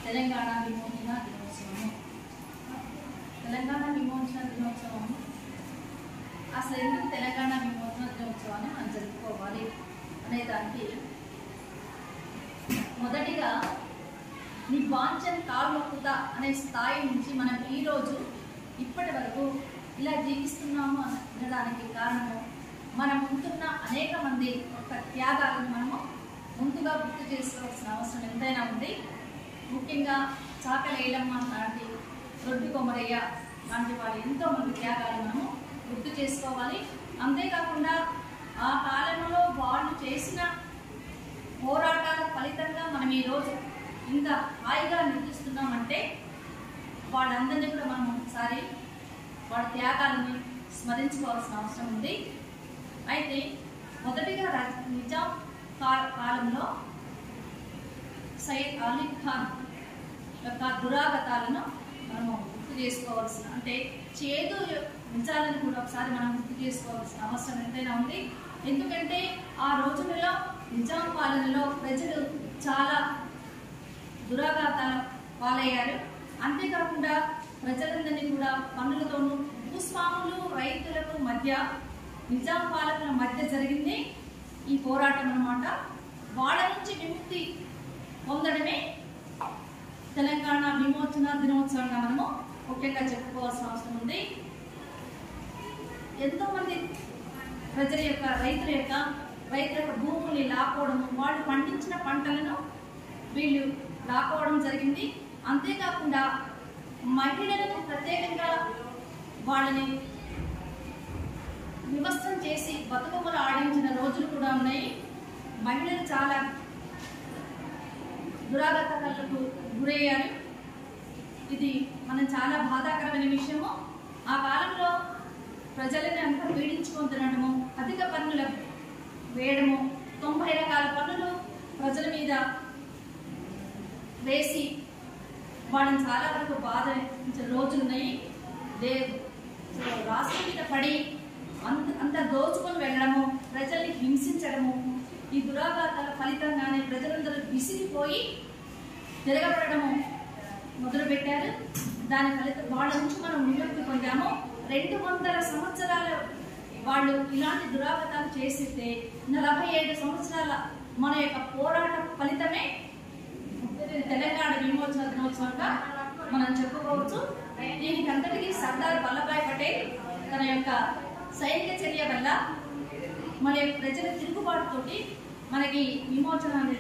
తెలంగాణ విమోచన దినోత్సవం. తెలంగాణ విమోచన దినోత్సవం అసలు ఎందుకు తెలంగాణ విమోచన దినోత్సవాన్ని మనం జరుపుకోవాలి అనే దానికి మొదటిగా నివాంఛన్ కాల్మొక్కుతా అనే స్థాయి నుంచి మనం ఈరోజు ఇప్పటి వరకు ఇలా జీవిస్తున్నాము అనడానికి కారణము మనం ఉంటున్న అనేక మంది యొక్క త్యాగాలను మనము ముందుగా గుర్తు చేసుకోవాల్సిన అవసరం ఎంతైనా ఉంది. ముఖ్యంగా చాకలి ఐలమ్మ లాంటి రొడ్డు కొమరయ్య లాంటి వారి ఎంతో మంది త్యాగాలు మనము గుర్తు చేసుకోవాలి. అంతేకాకుండా ఆ కాలంలో వాళ్ళు చేసిన పోరాటాల ఫలితంగా మనం ఈరోజు ఇంత హాయిగా నిలుస్తున్నామంటే వాళ్ళందరినీ కూడా మనం ఒకసారి వాళ్ళ త్యాగాలని స్మరించుకోవాల్సిన అవసరం ఉంది. అయితే మొదటిగా నిజాం కాలంలో సయ్యద్ అలీ ఖాన్ యొక్క దురాగతాలను మనము గుర్తు చేసుకోవాల్సిన, అంటే చేదు నిజాలను కూడా ఒకసారి మనం గుర్తు చేసుకోవాల్సిన అవసరం ఎంతైనా ఉంది. ఎందుకంటే ఆ రోజులలో నిజాం పాలనలో ప్రజలు చాలా దురాఘాతాల పాలయ్యారు. అంతేకాకుండా ప్రజలందరినీ కూడా పన్నులతోనూ భూస్వాములు రైతులకు మధ్య నిజాం పాలకుల మధ్య జరిగింది ఈ పోరాటం అన్నమాట. వాళ్ళ నుంచి విముక్తి పొందడమే తెలంగాణ విమోచన దినోత్సవంగా మనము ముఖ్యంగా చెప్పుకోవాల్సిన అవసరం ఉంది. ఎంతో మంది ప్రజల యొక్క రైతుల యొక్క భూముల్ని లాక్కోవడం, వాళ్ళు పండించిన పంటలను వీళ్ళు లాక్కోవడం జరిగింది. అంతేకాకుండా మహిళలకు ప్రత్యేకంగా వాళ్ళని వివస్త్రం చేసి బతుకమ్మలు ఆడించిన రోజులు కూడా ఉన్నాయి. మహిళలు చాలా దురాఘాతాలకు గురయ్యారు. ఇది మనం చాలా బాధాకరమైన విషయము. ఆ కాలంలో ప్రజలని అంతా పీడించుకొని తినడము, అధిక పన్నుల వేయడము, 90 రకాల పన్నులు ప్రజల మీద వేసి వాళ్ళని చాలా వరకు బాధించిన రోజులున్నాయి. రాష్ట్రం మీద పడి అంత దోచుకొని వెళ్ళడము, ప్రజల్ని హింసించడము, ఈ దురాఘాతాల ఫలితంగానే ప్రజలందరూ విసిరిపోయి తిరగబడము మొదలుపెట్టారు. దాని ఫలితం వాళ్ళ నుంచి మనం విముక్తి పొందాము. 200 సంవత్సరాల వాళ్ళు ఇలాంటి దురాఘాతాలు చేసితే 47 సంవత్సరాల మన యొక్క పోరాట ఫలితమే తెలంగాణ విమోచన దినోత్సవంగా మనం చెప్పుకోవచ్చు. దీనికి అంతటికీ సర్దార్ వల్లభాయ్ పటేల్ తన యొక్క సైనిక చర్య వల్ల మన ప్రజల తిరుగుబాటుతోటి మనకి విమోచన అనేది